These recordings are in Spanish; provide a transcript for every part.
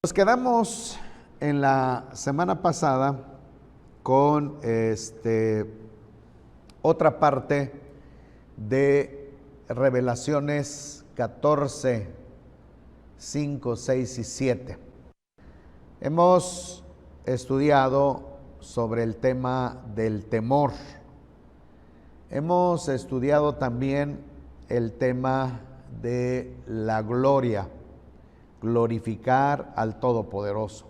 Nos quedamos en la semana pasada con otra parte de Revelaciones 14, 5, 6 y 7. Hemos estudiado sobre el tema del temor. Hemos estudiado también el tema de la gloria, glorificar al Todopoderoso.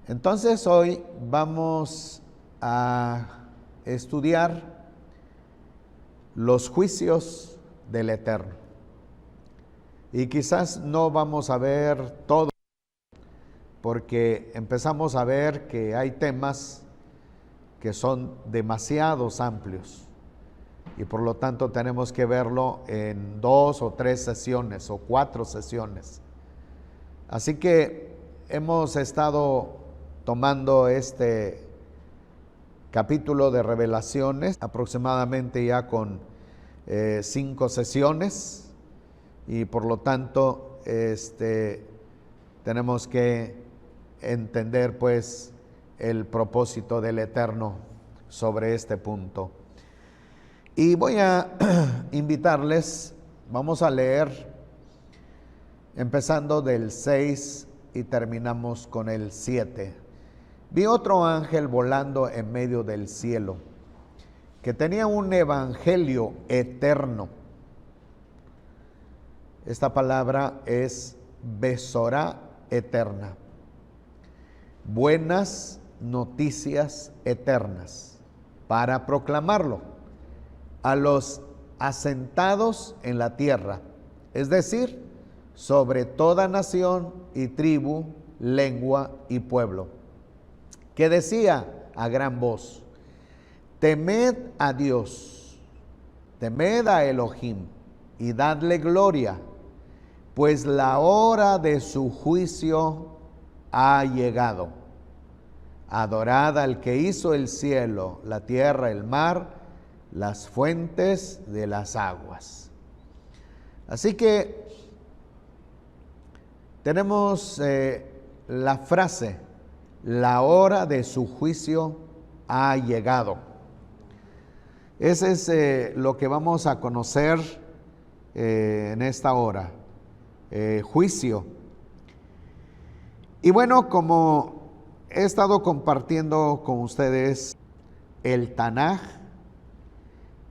Entonces hoy vamos a estudiar los juicios del Eterno. Y quizás no vamos a ver todo, porque empezamos a ver que hay temas que son demasiado amplios y por lo tanto tenemos que verlo en 2 o 3 sesiones o 4 sesiones. Así que hemos estado tomando este capítulo de Revelaciones aproximadamente ya con 5 sesiones y por lo tanto tenemos que entender pues el propósito del Eterno sobre este punto. Y voy a invitarles, vamos a leer empezando del 6 y terminamos con el 7. Vi otro ángel volando en medio del cielo, que tenía un evangelio eterno. Esta palabra es Besorá eterna. Buenas noticias eternas para proclamarlo a los asentados en la tierra, es decir, sobre toda nación y tribu, lengua y pueblo, que decía a gran voz: temed a Dios, temed a Elohim y dadle gloria, pues la hora de su juicio ha llegado. Adorad al que hizo el cielo, la tierra, el mar, las fuentes de las aguas. Así que tenemos la frase: la hora de su juicio ha llegado. Ese es lo que vamos a conocer en esta hora, juicio. Y bueno, como he estado compartiendo con ustedes el Tanaj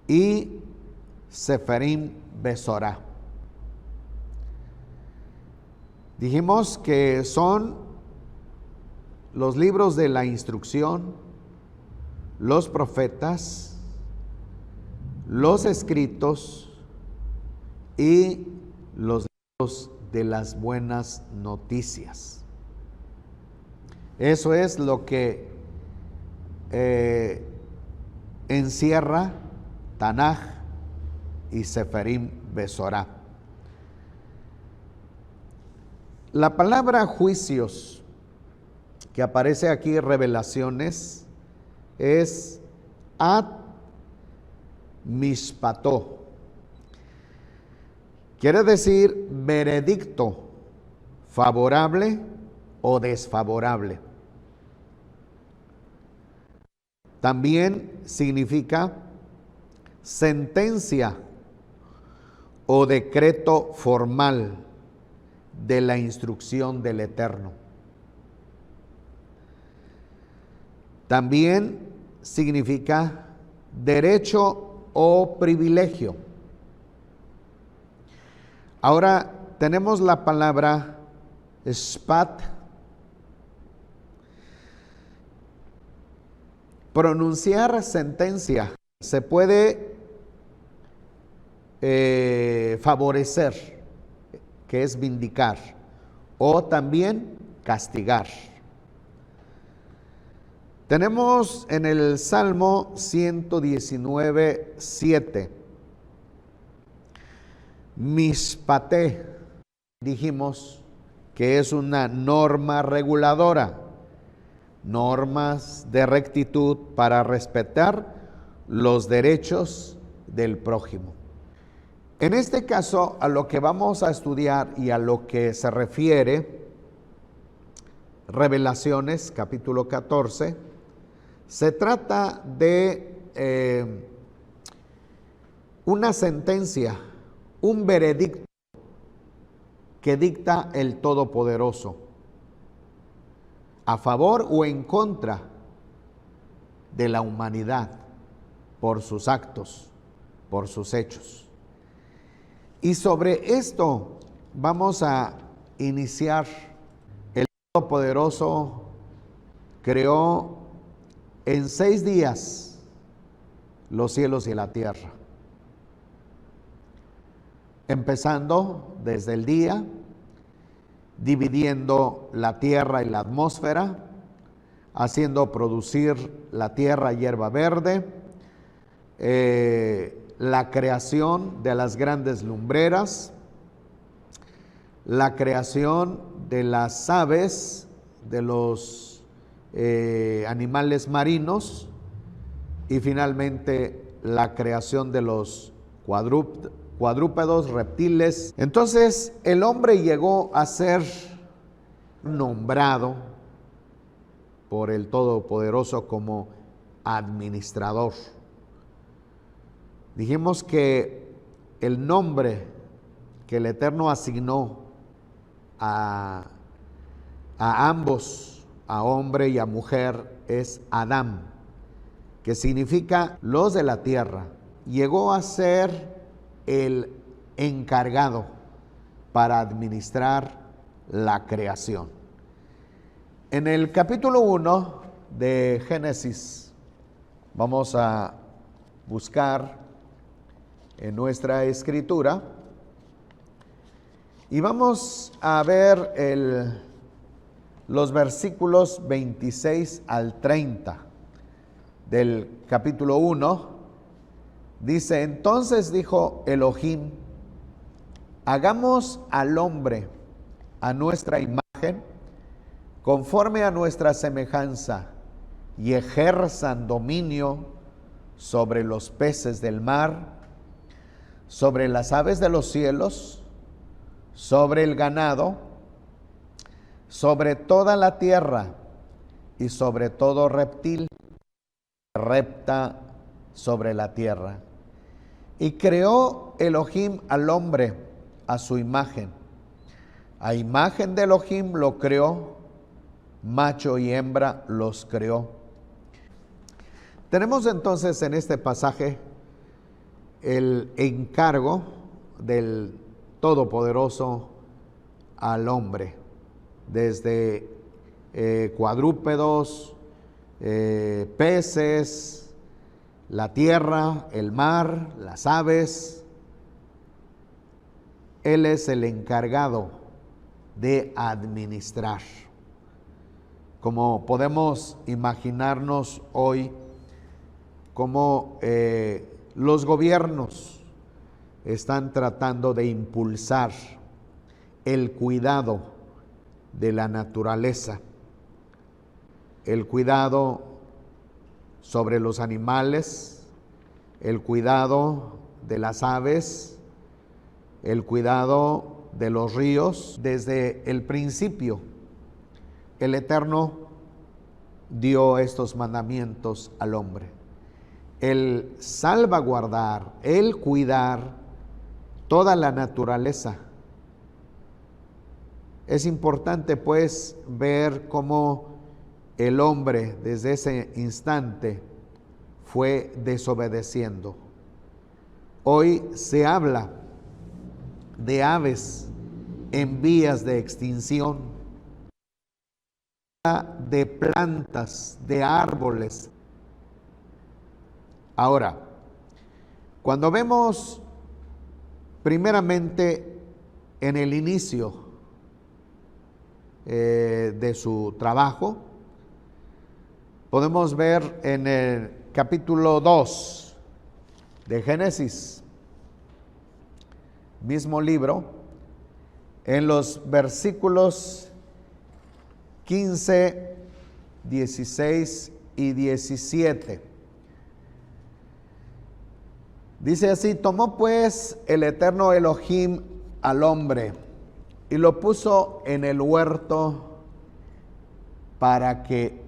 y Seferim Besorá, dijimos que son los libros de la instrucción, los profetas, los escritos y los libros de las buenas noticias. Eso es lo que encierra Tanaj y Seferim Besorá. La palabra juicios que aparece aquí en Revelaciones es ad mishpató. Quiere decir veredicto, favorable o desfavorable. También significa sentencia o decreto formal de la instrucción del Eterno. También significa derecho o privilegio. Ahora tenemos la palabra shpat. Pronunciar sentencia se puede favorecer, que es vindicar, o también castigar. Tenemos en el Salmo 119, 7, mishpaté, dijimos que es una norma reguladora, normas de rectitud para respetar los derechos del prójimo. En este caso, a lo que vamos a estudiar y a lo que se refiere Revelaciones, capítulo 14, se trata de una sentencia, un veredicto que dicta el Todopoderoso, a favor o en contra de la humanidad, por sus actos, por sus hechos. Y sobre esto vamos a iniciar. El Todopoderoso creó en 6 días los cielos y la tierra, empezando desde el día, dividiendo la tierra y la atmósfera, haciendo producir la tierra hierba verde, la creación de las grandes lumbreras, la creación de las aves, de los animales marinos y finalmente la creación de los cuadrúpedos, reptiles. Entonces el hombre llegó a ser nombrado por el Todopoderoso como administrador. Dijimos que el nombre que el Eterno asignó a ambos, a hombre y a mujer, es Adán, que significa los de la tierra. Llegó a ser el encargado para administrar la creación. En el capítulo 1 de Génesis vamos a buscar en nuestra escritura y vamos a ver los versículos 26 al 30 del capítulo 1. Dice: entonces dijo Elohim, hagamos al hombre a nuestra imagen, conforme a nuestra semejanza, y ejerzan dominio sobre los peces del mar, sobre las aves de los cielos, sobre el ganado, sobre toda la tierra y sobre todo reptil que repta sobre la tierra. Y creó Elohim al hombre a su imagen. A imagen de Elohim lo creó, macho y hembra los creó. Tenemos entonces en este pasaje el encargo del Todopoderoso al hombre, desde cuadrúpedos, peces, la tierra, el mar, las aves. Él es el encargado de administrar. Como podemos imaginarnos hoy, como los gobiernos están tratando de impulsar el cuidado de la naturaleza, el cuidado sobre los animales, el cuidado de las aves, el cuidado de los ríos. Desde el principio, el Eterno dio estos mandamientos al hombre: el salvaguardar, el cuidar toda la naturaleza. Es importante pues ver cómo el hombre desde ese instante fue desobedeciendo. Hoy se habla de aves en vías de extinción, de plantas, de árboles. Ahora, cuando vemos primeramente en el inicio de su trabajo, podemos ver en el capítulo 2 de Génesis, mismo libro, en los versículos 15, 16 y 17. Dice así: tomó pues el Eterno Elohim al hombre y lo puso en el huerto para que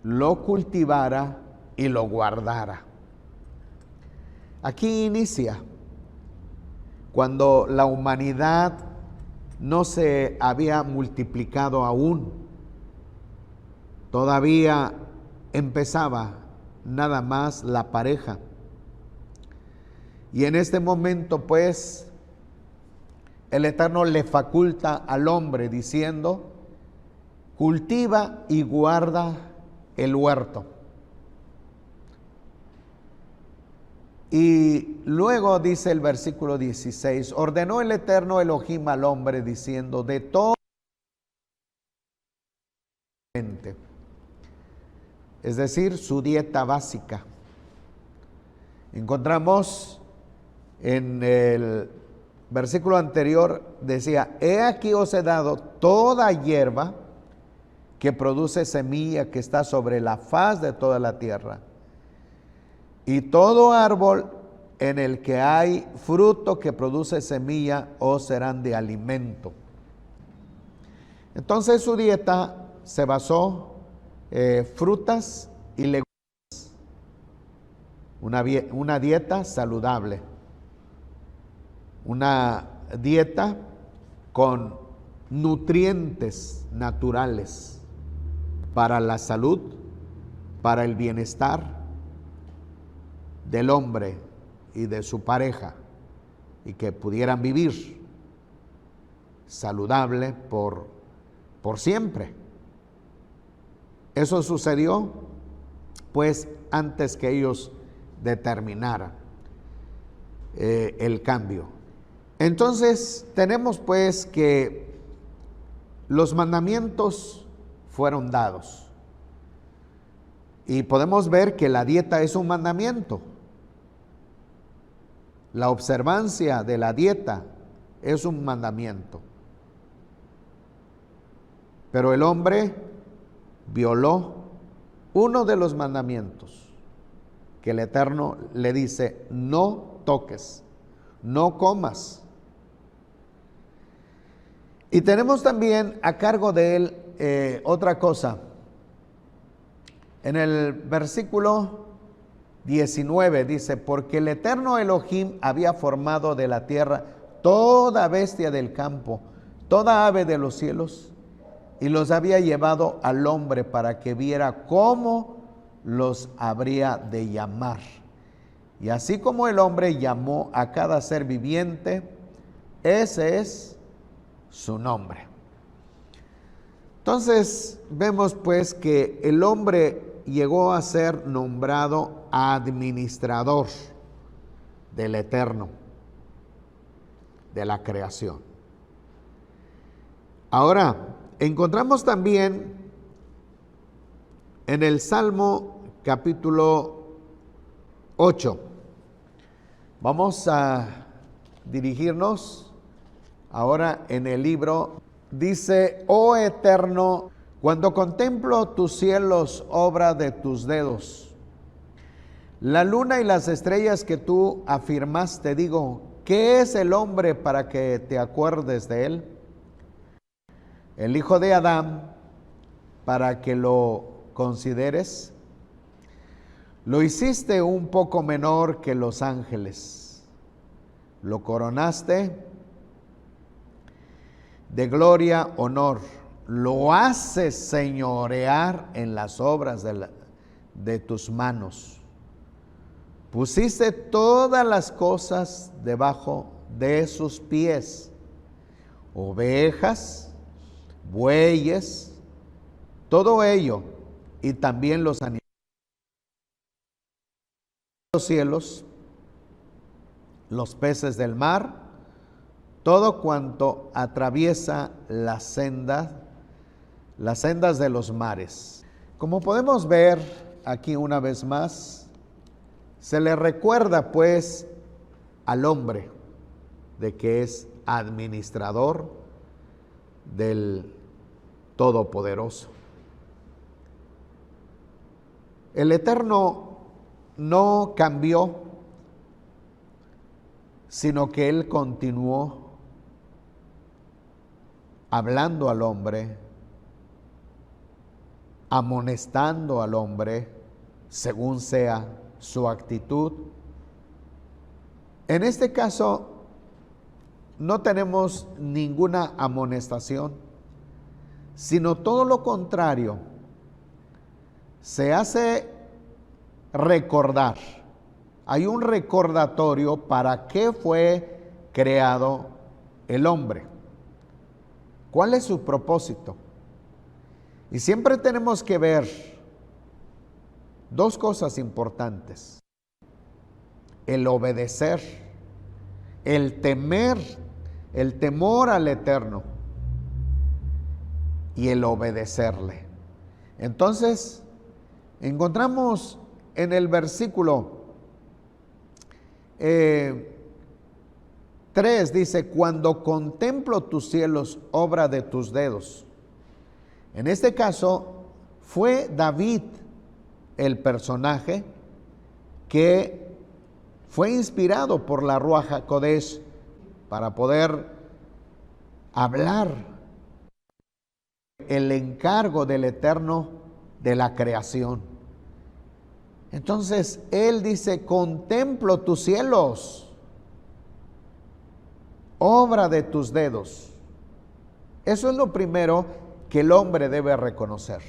lo cultivara y lo guardara. Aquí inicia cuando la humanidad no se había multiplicado aún, todavía empezaba nada más la pareja. Y en este momento, pues, el Eterno le faculta al hombre diciendo: cultiva y guarda el huerto. Y luego dice el versículo 16: ordenó el Eterno Elohim al hombre diciendo: de todo, es decir, su dieta básica. Encontramos en el versículo anterior, decía: he aquí os he dado toda hierba que produce semilla que está sobre la faz de toda la tierra, y todo árbol en el que hay fruto que produce semilla os serán de alimento. Entonces su dieta se basó frutas y legumbres, una dieta saludable, una dieta con nutrientes naturales para la salud, para el bienestar del hombre y de su pareja, y que pudieran vivir saludable por siempre. Eso sucedió pues antes que ellos determinaran el cambio. Entonces tenemos pues que los mandamientos fueron dados, y podemos ver que la dieta es un mandamiento. La observancia de la dieta es un mandamiento. Pero el hombre violó uno de los mandamientos que el Eterno le dice: no toques, no comas. Y tenemos también a cargo de él otra cosa. En el versículo 19 dice: porque el Eterno Elohim había formado de la tierra toda bestia del campo, toda ave de los cielos, y los había llevado al hombre para que viera cómo los habría de llamar. Y así como el hombre llamó a cada ser viviente, ese es su nombre. Entonces vemos pues que el hombre llegó a ser nombrado administrador del Eterno, de la creación. Ahora, encontramos también en el Salmo capítulo 8. Vamos a dirigirnos ahora en el libro. Dice: oh Eterno, cuando contemplo tus cielos, obra de tus dedos, la luna y las estrellas que tú afirmaste, digo: ¿qué es el hombre para que te acuerdes de él? El hijo de Adán, para que lo consideres. Lo hiciste un poco menor que los ángeles, lo coronaste de gloria, honor, lo haces señorear en las obras de tus manos. Pusiste todas las cosas debajo de sus pies, ovejas, bueyes, todo ello, y también los animales de los cielos, los peces del mar, todo cuanto atraviesa las sendas de los mares. Como podemos ver aquí una vez más, se le recuerda pues al hombre de que es administrador del Todopoderoso. El Eterno no cambió, sino que Él continuó hablando al hombre amonestando al hombre según sea su actitud. En este caso, no tenemos ninguna amonestación, sino todo lo contrario. Se hace recordar. Hay un recordatorio para qué fue creado el hombre. ¿Cuál es su propósito? Y siempre tenemos que ver dos cosas importantes: el obedecer, el temer, el temor al Eterno y el obedecerle. Entonces, encontramos en el versículo 3, dice: cuando contemplo tus cielos, obra de tus dedos. En este caso, fue David el personaje que fue inspirado por la Ruach HaKodesh para poder hablar el encargo del Eterno de la creación. Entonces él dice: contemplo tus cielos, obra de tus dedos. Eso es lo primero que el hombre debe reconocer.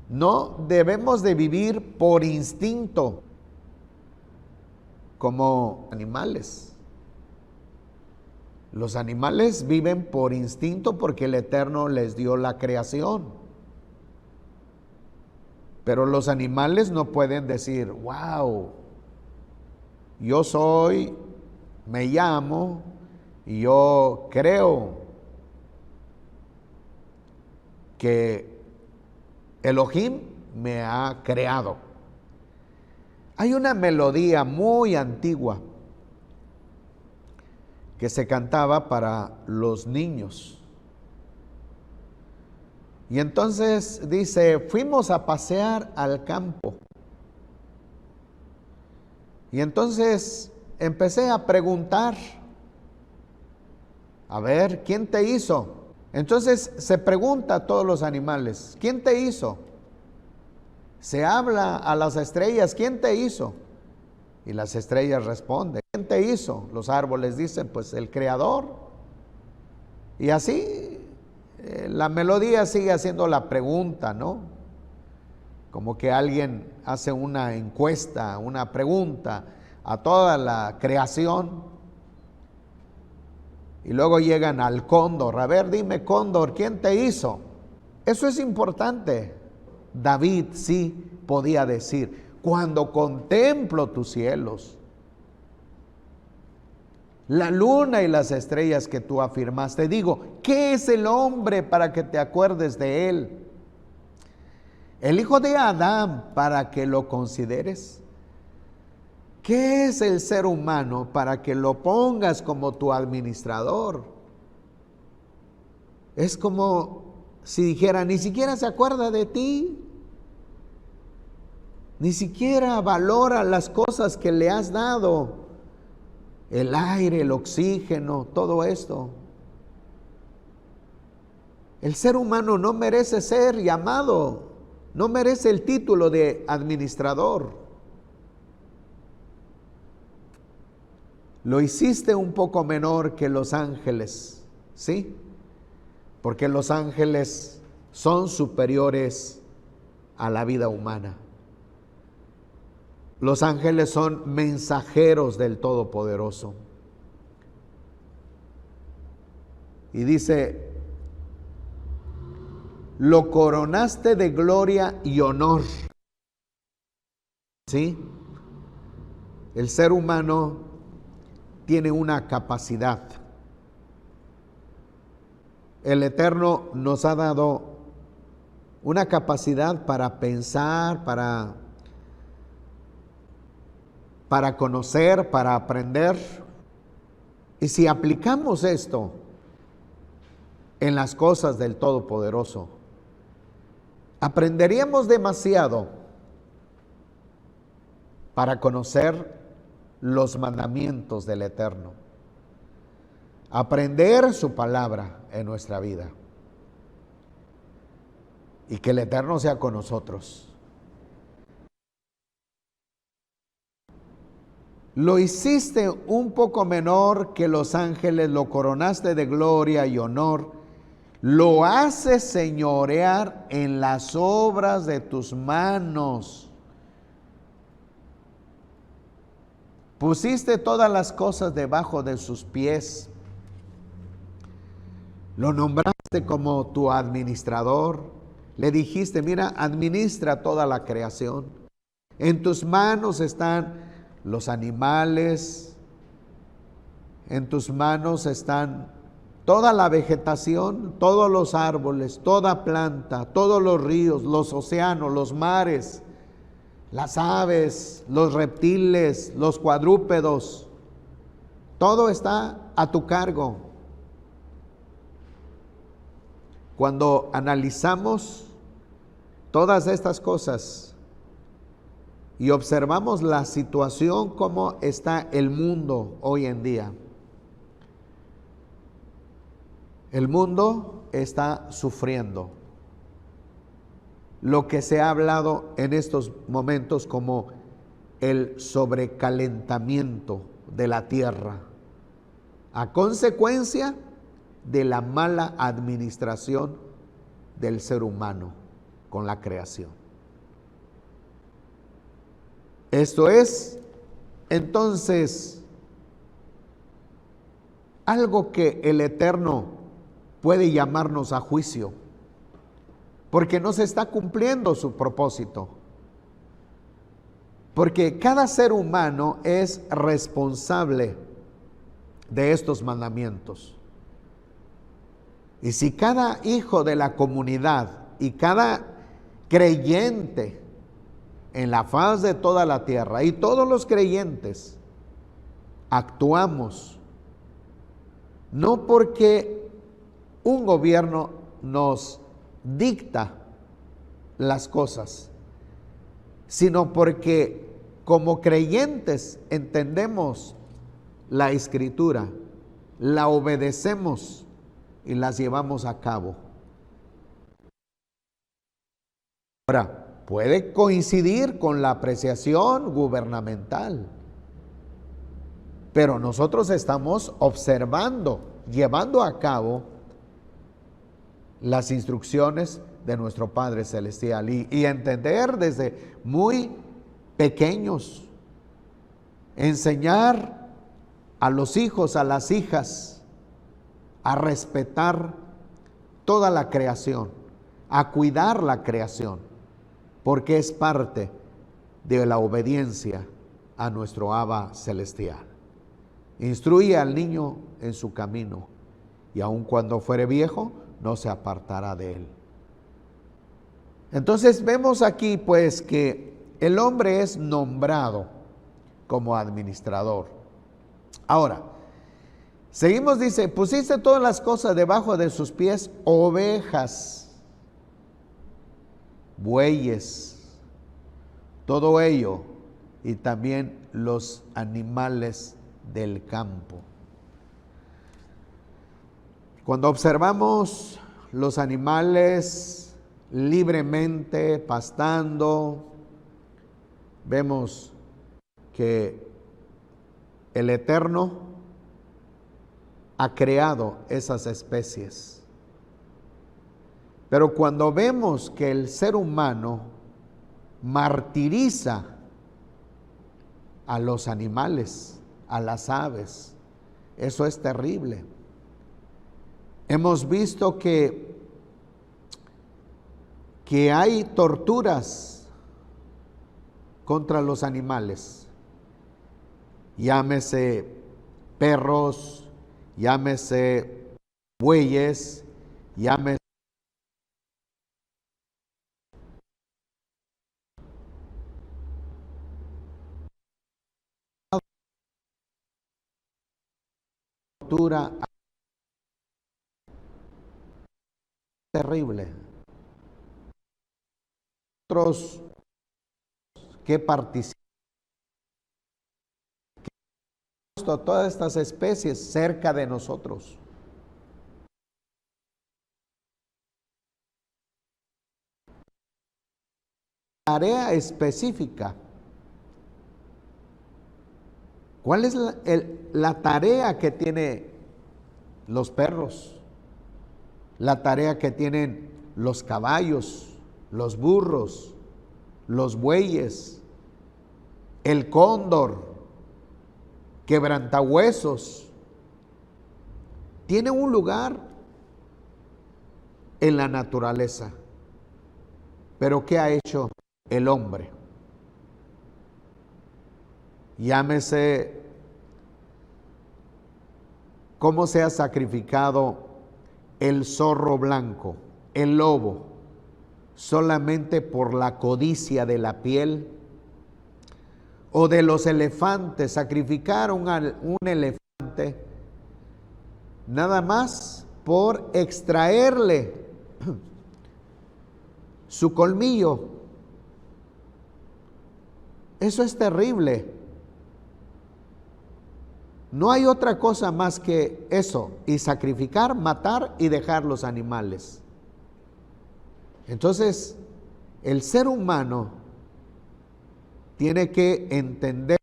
No debemos de vivir por instinto como animales. Los animales viven por instinto porque el Eterno les dio la creación. Pero los animales no pueden decir: wow, yo soy, me llamo y yo creo que Elohim me ha creado. Hay una melodía muy antigua que se cantaba para los niños. Y entonces dice: fuimos a pasear al campo. Y entonces empecé a preguntar: a ver, ¿quién te hizo? Entonces se pregunta a todos los animales: ¿quién te hizo? Se habla a las estrellas: ¿quién te hizo? Y las estrellas responden: ¿quién te hizo? Los árboles dicen: pues el Creador. Y así la melodía sigue haciendo la pregunta, ¿no? Como que alguien hace una encuesta, una pregunta a toda la creación. Y luego llegan al cóndor: a ver, dime, cóndor, ¿quién te hizo? Eso es importante. David sí podía decir: cuando contemplo tus cielos, la luna y las estrellas que tú afirmaste, digo, ¿qué es el hombre para que te acuerdes de él? El hijo de Adán para que lo consideres. ¿Qué es el ser humano para que lo pongas como tu administrador? Es como si dijera: ni siquiera se acuerda de ti, ni siquiera valora las cosas que le has dado, el aire, el oxígeno, todo esto. El ser humano no merece ser llamado, no merece el título de administrador. Lo hiciste un poco menor que los ángeles, ¿sí? Porque los ángeles son superiores a la vida humana. Los ángeles son mensajeros del Todopoderoso. Y dice: lo coronaste de gloria y honor. ¿Sí? El ser humano tiene una capacidad. El Eterno nos ha dado una capacidad para pensar, para conocer, para aprender. Y si aplicamos esto en las cosas del Todopoderoso, aprenderíamos demasiado para conocer los mandamientos del Eterno, aprender su palabra en nuestra vida. y que el Eterno sea con nosotros. Lo hiciste un poco menor que los ángeles, lo coronaste de gloria y honor, lo haces señorear en las obras de tus manos. Pusiste todas las cosas debajo de sus pies. Lo nombraste como tu administrador. Le dijiste, mira, administra toda la creación. En tus manos están los animales, en tus manos están toda la vegetación, todos los árboles, toda planta, todos los ríos, los océanos, los mares, las aves, los reptiles, los cuadrúpedos. Todo está a tu cargo. Cuando analizamos todas estas cosas y observamos la situación, cómo está el mundo hoy en día. El mundo está sufriendo lo que se ha hablado en estos momentos como el sobrecalentamiento de la tierra, a consecuencia de la mala administración del ser humano con la creación. Esto es, entonces, algo que el Eterno puede llamarnos a juicio, porque no se está cumpliendo su propósito. Porque cada ser humano es responsable de estos mandamientos. Y si cada hijo de la comunidad y cada creyente en la faz de toda la tierra y todos los creyentes actuamos, no porque un gobierno nos dicta las cosas, sino porque como creyentes entendemos la Escritura, la obedecemos y las llevamos a cabo. Ahora, puede coincidir con la apreciación gubernamental, pero nosotros estamos observando, llevando a cabo las instrucciones de nuestro Padre Celestial y entender desde muy pequeños, enseñar a los hijos, a las hijas, a respetar toda la creación, a cuidar la creación, porque es parte de la obediencia a nuestro Abba Celestial. Instruye al niño en su camino, y aun cuando fuere viejo, no se apartará de él. Entonces vemos aquí pues que el hombre es nombrado como administrador. Ahora, seguimos, dice, pusiste todas las cosas debajo de sus pies, ovejas, bueyes, todo ello, y también los animales del campo. Cuando observamos los animales libremente pastando, vemos que el Eterno ha creado esas especies. Pero cuando vemos que el ser humano martiriza a los animales, a las aves, eso es terrible. Hemos visto que hay torturas contra los animales, llámese perros, llámese bueyes, llámese tortura terrible. Otros que participan, todas estas especies cerca de nosotros. tarea específica. ¿Cuál es la tarea que tienen los perros? La tarea que tienen los caballos, los burros, los bueyes, el cóndor, quebrantahuesos. Tiene un lugar en la naturaleza. Pero ¿qué ha hecho el hombre? Llámese cómo se ha sacrificado el zorro blanco, el lobo, solamente por la codicia de la piel, o de los elefantes. Sacrificaron a un elefante nada más por extraerle su colmillo. Eso es terrible. No hay otra cosa más que eso, y sacrificar, matar y dejar los animales. Entonces, el ser humano tiene que entender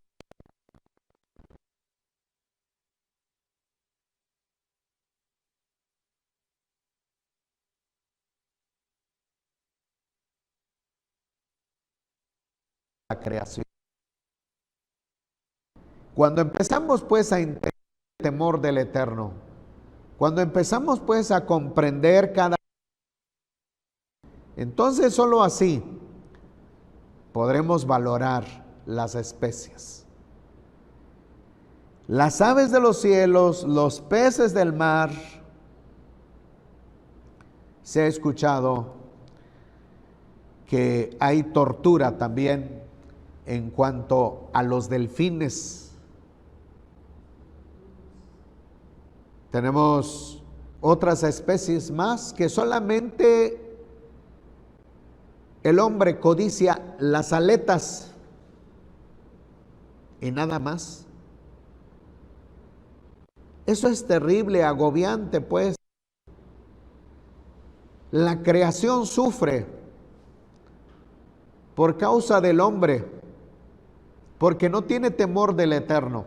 la creación. Cuando empezamos pues a entender el temor del Eterno, cuando empezamos pues a comprender entonces solo así podremos valorar las especies. Las aves de los cielos, los peces del mar. Se ha escuchado que hay tortura también en cuanto a los delfines. Tenemos otras especies más que solamente el hombre codicia las aletas y nada más. Eso es terrible, agobiante, pues. La creación sufre por causa del hombre, porque no tiene temor del Eterno.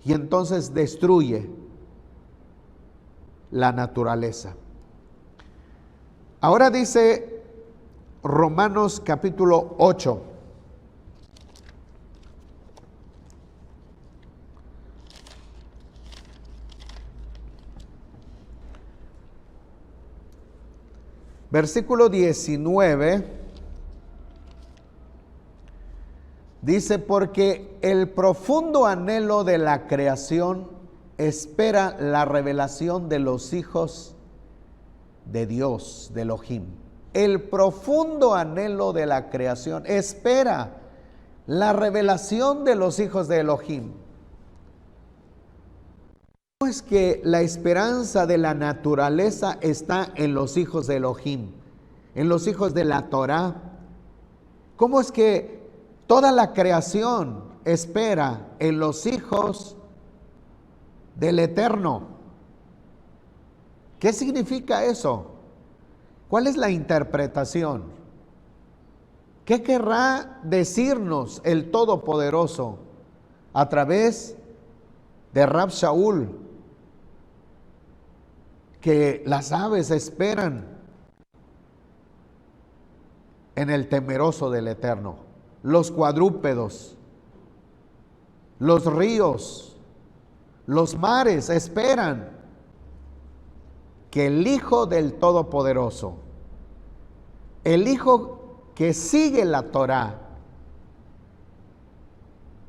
Y entonces destruye la naturaleza. Ahora dice Romanos capítulo 8. Versículo 19. Dice, porque el profundo anhelo de la creación espera la revelación de los hijos de Dios, de Elohim. El profundo anhelo de la creación espera la revelación de los hijos de Elohim. ¿Cómo es que la esperanza de la naturaleza está en los hijos de Elohim, en los hijos de la Torá? ¿Cómo es que toda la creación espera en los hijos del Eterno? ¿Qué significa eso? ¿Cuál es la interpretación? ¿Qué querrá decirnos el Todopoderoso a través de Rab Shaul? Que las aves esperan en el temeroso del Eterno. Los cuadrúpedos, los ríos, los mares esperan que el Hijo del Todopoderoso, el Hijo que sigue la Torá,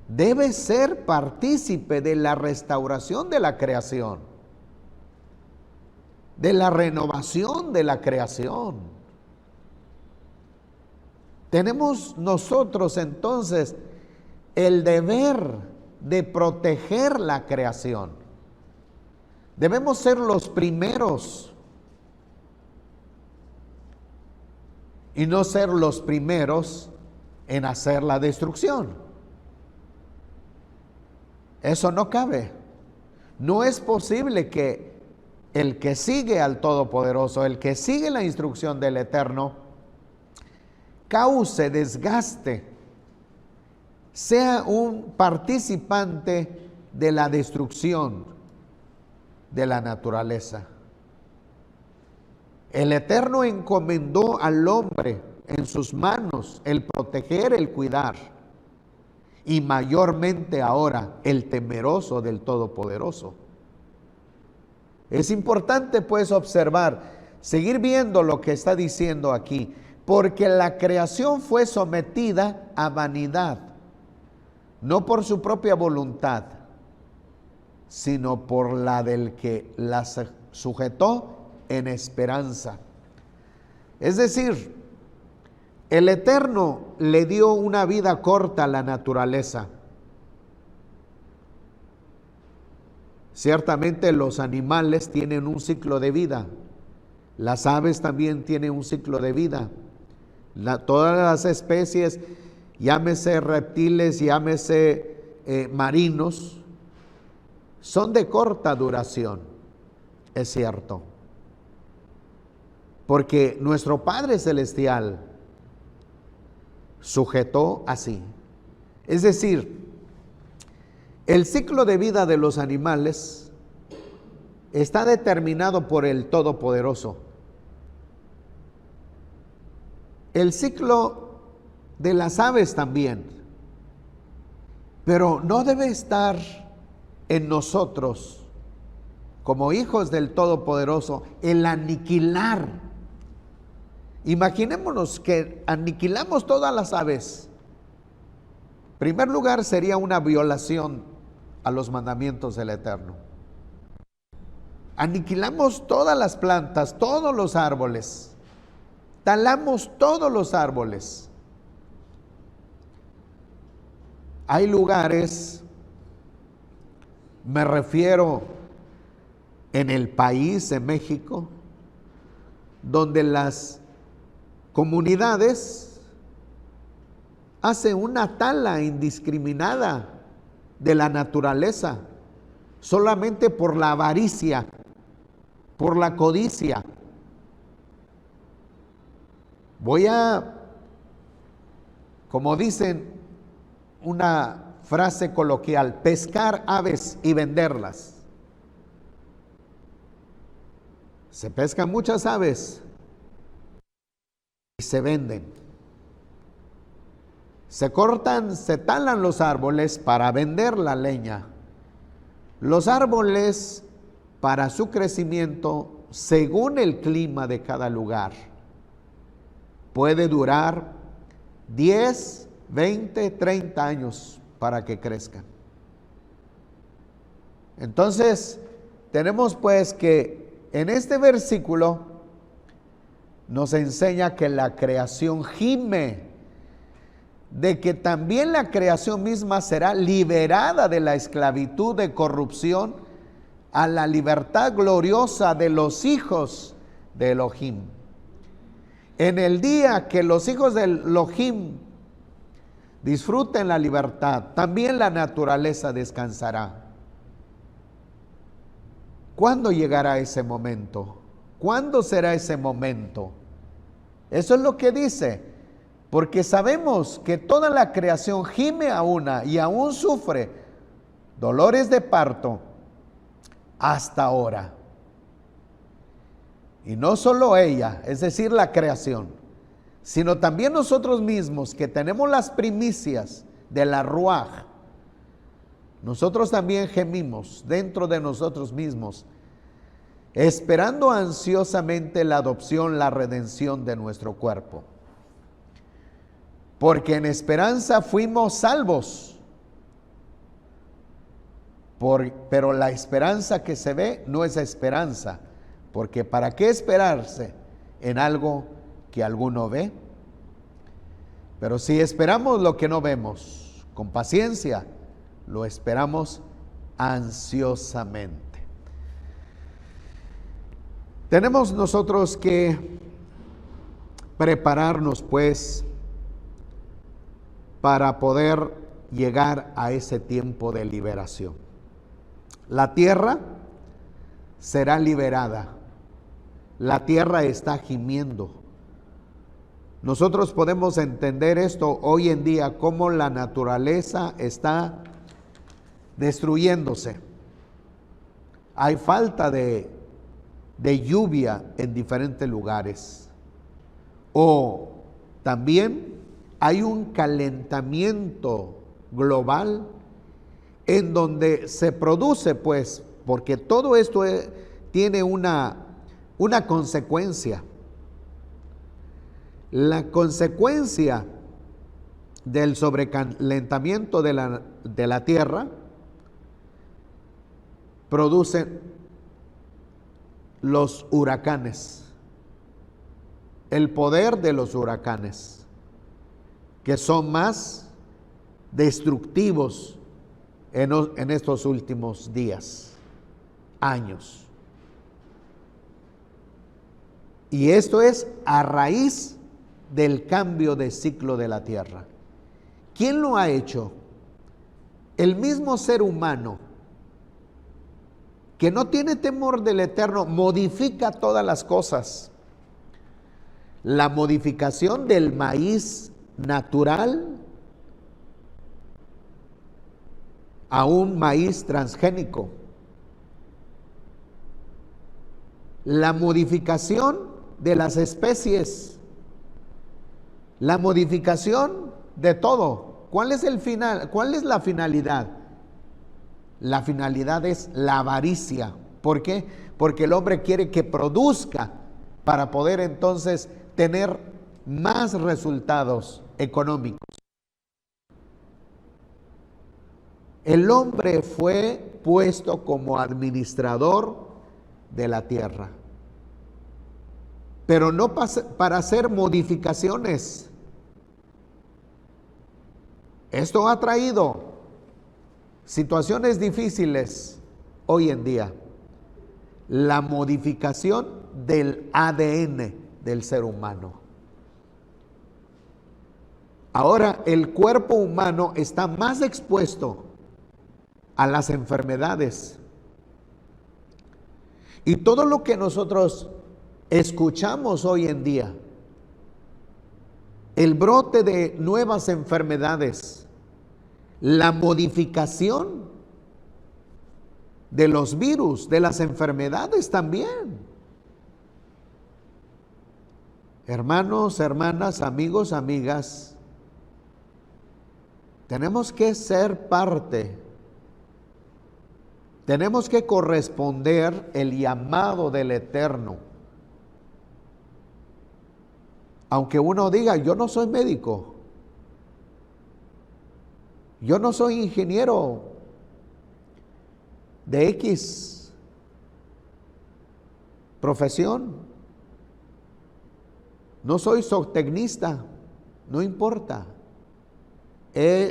debe ser partícipe de la restauración de la creación, de la renovación de la creación. Tenemos nosotros entonces el deber de proteger la creación. Debemos ser los primeros y no ser los primeros en hacer la destrucción. Eso no cabe. No es posible que el que sigue al Todopoderoso, el que sigue la instrucción del Eterno, cause desgaste, sea un participante de la destrucción de la naturaleza. El Eterno encomendó al hombre en sus manos el proteger, el cuidar, y mayormente ahora el temeroso del Todopoderoso. Es importante pues observar, seguir viendo lo que está diciendo aquí, porque la creación fue sometida a vanidad, no por su propia voluntad, sino por la del que la sujetó en esperanza. Es decir, el Eterno le dio una vida corta a la naturaleza. Ciertamente los animales tienen un ciclo de vida, las aves también tienen un ciclo de vida. Todas las especies, llámese reptiles, llámese marinos, son de corta duración, es cierto. Porque nuestro Padre Celestial sujetó así. Es decir, el ciclo de vida de los animales está determinado por el Todopoderoso. El ciclo de las aves también. Pero no debe estar en nosotros, como hijos del Todopoderoso, el aniquilar. Imaginémonos que aniquilamos todas las aves. En primer lugar, sería una violación a los mandamientos del Eterno. Aniquilamos todas las plantas, todos los árboles. Talamos todos los árboles. Hay lugares, me refiero en el país, en México, donde las comunidades hacen una tala indiscriminada de la naturaleza, solamente por la avaricia, por la codicia. Voy a, como dicen, una frase coloquial, pescar aves y venderlas. Se pescan muchas aves y se venden. Se cortan, se talan los árboles para vender la leña. Los árboles, para su crecimiento, según el clima de cada lugar, puede durar 10, 20, 30 años para que crezcan. Entonces, tenemos pues que en este versículo nos enseña que la creación gime de que también la creación misma será liberada de la esclavitud de corrupción a la libertad gloriosa de los hijos de Elohim. En el día que los hijos de Elohim disfruten la libertad, también la naturaleza descansará. ¿Cuándo llegará ese momento? ¿Cuándo será ese momento? Eso es lo que dice. Porque sabemos que toda la creación gime a una y aún sufre dolores de parto hasta ahora. Y no solo ella, es decir, la creación, sino también nosotros mismos que tenemos las primicias de la Ruaj. Nosotros también gemimos dentro de nosotros mismos, esperando ansiosamente la adopción, la redención de nuestro cuerpo. Porque en esperanza fuimos salvos. Pero la esperanza que se ve no es esperanza. Porque ¿para qué esperarse en algo que alguno ve? Pero si esperamos lo que no vemos, con paciencia, lo esperamos ansiosamente. Tenemos nosotros que prepararnos pues para poder llegar a ese tiempo de liberación. La tierra será liberada. La tierra está gimiendo. Nosotros podemos entender esto hoy en día, cómo la naturaleza está destruyéndose. Hay falta de lluvia en diferentes lugares. O también hay un calentamiento global en donde se produce, pues, porque todo esto tiene una consecuencia. La consecuencia del sobrecalentamiento de la tierra produce los huracanes, el poder de los huracanes, que son más destructivos en estos últimos días, años. Y esto es a raíz del cambio de ciclo de la tierra. ¿Quién lo ha hecho? El mismo ser humano, que no tiene temor del Eterno, modifica todas las cosas. La modificación del maíz natural a un maíz transgénico. La modificación de las especies. La modificación de todo. ¿Cuál es el final? ¿Cuál es la finalidad? La finalidad es la avaricia. ¿Por qué? Porque el hombre quiere que produzca para poder entonces tener más resultados económicos. El hombre fue puesto como administrador de la tierra, pero no para hacer modificaciones. Esto ha traído situaciones difíciles hoy en día. La modificación del ADN del ser humano. Ahora el cuerpo humano está más expuesto a las enfermedades. Y todo lo que nosotros escuchamos hoy en día, el brote de nuevas enfermedades, la modificación de los virus, de las enfermedades también. Hermanos, hermanas, amigos, amigas, tenemos que ser parte, tenemos que corresponder el llamado del Eterno. Aunque uno diga, yo no soy médico, yo no soy ingeniero de X profesión, no soy zootecnista, no importa,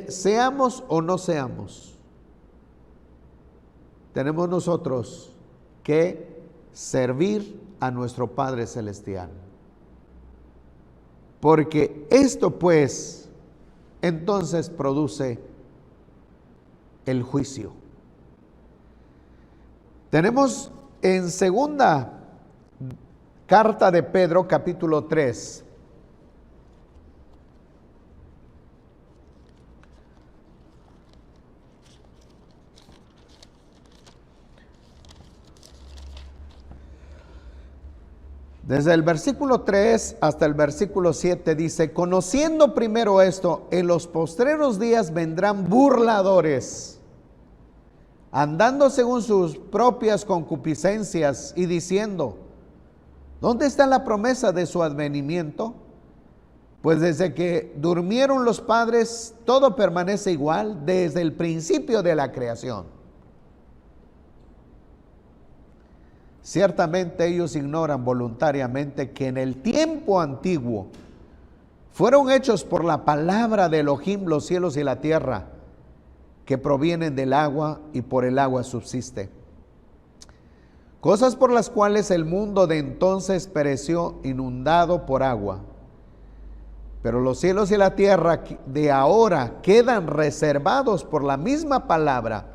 seamos o no seamos, tenemos nosotros que servir a nuestro Padre Celestial. Porque esto pues entonces produce el juicio. Tenemos en segunda carta de Pedro, capítulo 3. Desde el versículo 3 hasta el versículo 7 dice, conociendo primero esto, en los postreros días vendrán burladores, andando según sus propias concupiscencias y diciendo, ¿dónde está la promesa de su advenimiento? Pues desde que durmieron los padres, todo permanece igual desde el principio de la creación. Ciertamente ellos ignoran voluntariamente que en el tiempo antiguo fueron hechos por la palabra de Elohim los cielos y la tierra, que provienen del agua y por el agua subsiste. Cosas por las cuales el mundo de entonces pereció inundado por agua. Pero los cielos y la tierra de ahora quedan reservados por la misma palabra,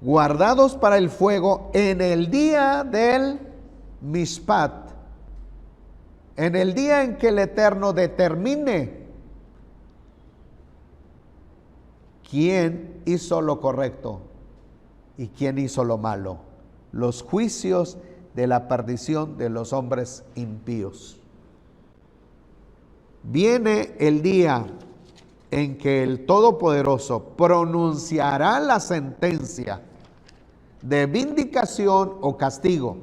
guardados para el fuego en el día del Mishpat, En el día en que el Eterno determine quién hizo lo correcto y quién hizo lo malo, los juicios de la perdición de los hombres impíos. Viene el día en que el Todopoderoso pronunciará la sentencia de vindicación o castigo,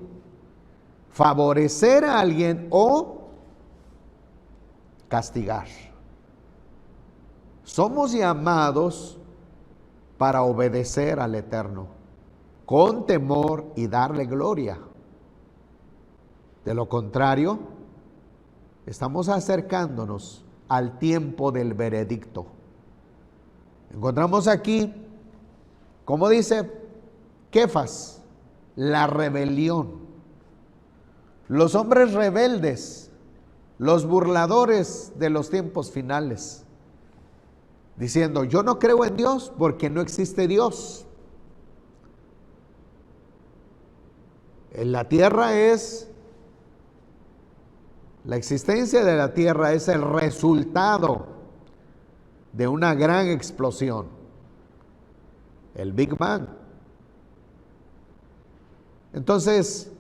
favorecer a alguien o castigar. Somos llamados para obedecer al Eterno con temor y darle gloria. De lo contrario, estamos acercándonos al tiempo del veredicto. Encontramos aquí, como dice Kefas, la rebelión. Los hombres rebeldes, los burladores de los tiempos finales, diciendo, yo no creo en Dios porque no existe Dios. En la tierra la existencia de la tierra es el resultado de una gran explosión, el Big Bang. Entonces,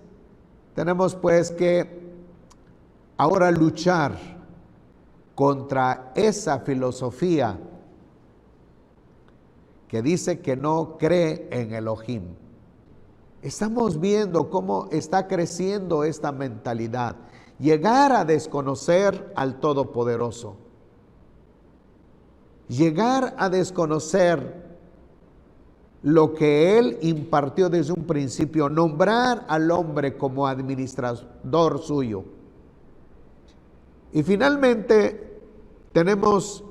tenemos pues que ahora luchar contra esa filosofía que dice que no cree en Elohim. Estamos viendo cómo está creciendo esta mentalidad. Llegar a desconocer al Todopoderoso. Llegar a desconocer lo que Él impartió desde un principio. Nombrar al hombre como administrador suyo. Y finalmente tenemos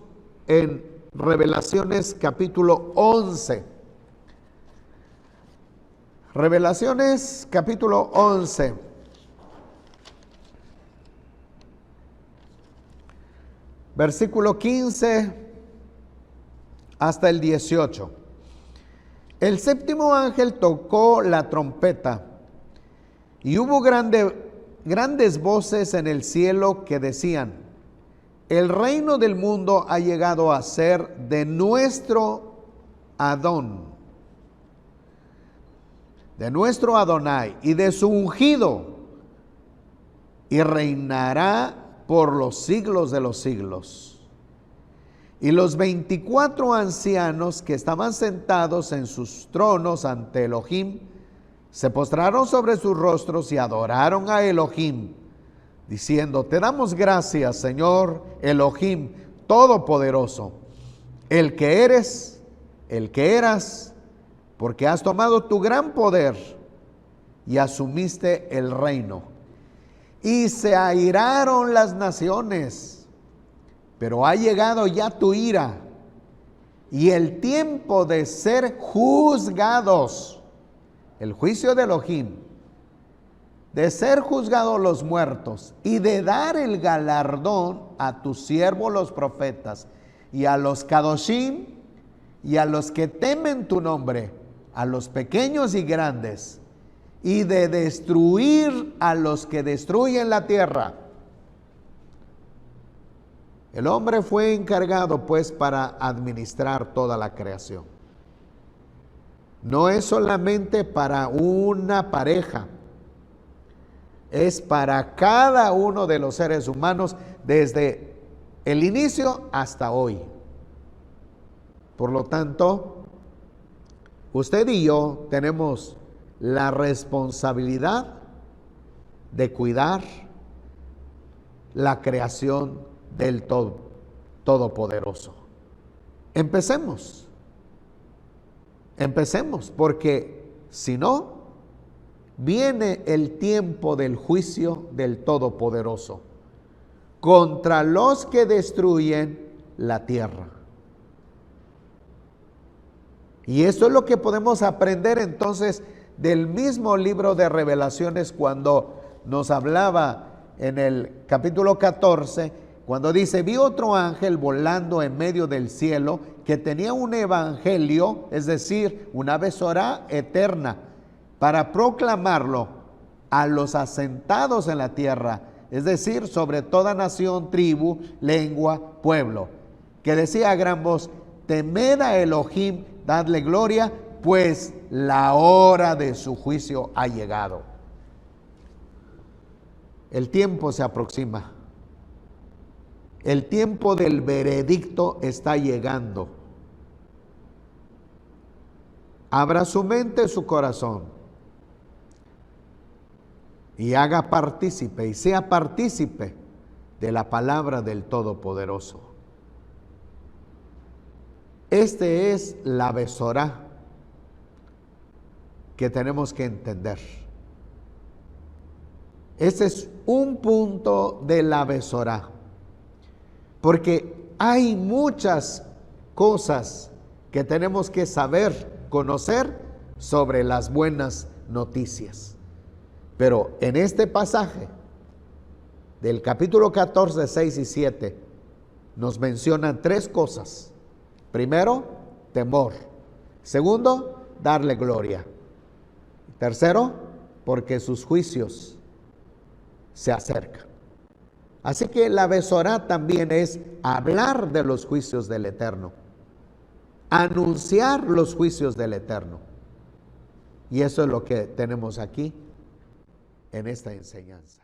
en Revelaciones capítulo 11. Revelaciones capítulo 11. Versículo 15 hasta el 18. El séptimo ángel tocó la trompeta y hubo grandes voces en el cielo que decían, el reino del mundo ha llegado a ser de nuestro Adón, de nuestro Adonai y de su ungido, y reinará por los siglos de los siglos. Y los 24 ancianos que estaban sentados en sus tronos ante Elohim, se postraron sobre sus rostros y adoraron a Elohim, diciendo, te damos gracias, Señor Elohim Todopoderoso, el que eres, el que eras, porque has tomado tu gran poder y asumiste el reino. Y se airaron las naciones, pero ha llegado ya tu ira y el tiempo de ser juzgados, el juicio de Elohim, de ser juzgados los muertos y de dar el galardón a tus siervos los profetas y a los kadoshim y a los que temen tu nombre, a los pequeños y grandes, y de destruir a los que destruyen la tierra. El hombre fue encargado pues para administrar toda la creación. No es solamente para una pareja, es para cada uno de los seres humanos desde el inicio hasta hoy. Por lo tanto, usted y yo tenemos la responsabilidad de cuidar la creación del Todopoderoso. Empecemos, porque si no, viene el tiempo del juicio del Todopoderoso contra los que destruyen la tierra. Y eso es lo que podemos aprender entonces del mismo libro de Revelaciones, cuando nos hablaba en el capítulo 14, cuando dice, vi otro ángel volando en medio del cielo que tenía un evangelio, es decir, una besorá eterna, para proclamarlo a los asentados en la tierra es decir, sobre toda nación, tribu, lengua, pueblo, que decía a gran voz: temed a Elohim, dadle gloria, pues la hora de su juicio ha llegado. El tiempo se aproxima. El tiempo del veredicto está llegando. Abra su mente, su corazón, y haga partícipe, y sea partícipe de la palabra del Todopoderoso. Este es la Besorá que tenemos que entender. Este es un punto de la Besorá, porque hay muchas cosas que tenemos que saber, conocer sobre las buenas noticias. Pero en este pasaje del capítulo 14, 6 y 7 nos mencionan tres cosas. Primero, temor. Segundo, darle gloria. Tercero, porque sus juicios se acercan. Así que la Besorá también es hablar de los juicios del Eterno, anunciar los juicios del Eterno. Y eso es lo que tenemos aquí en esta enseñanza.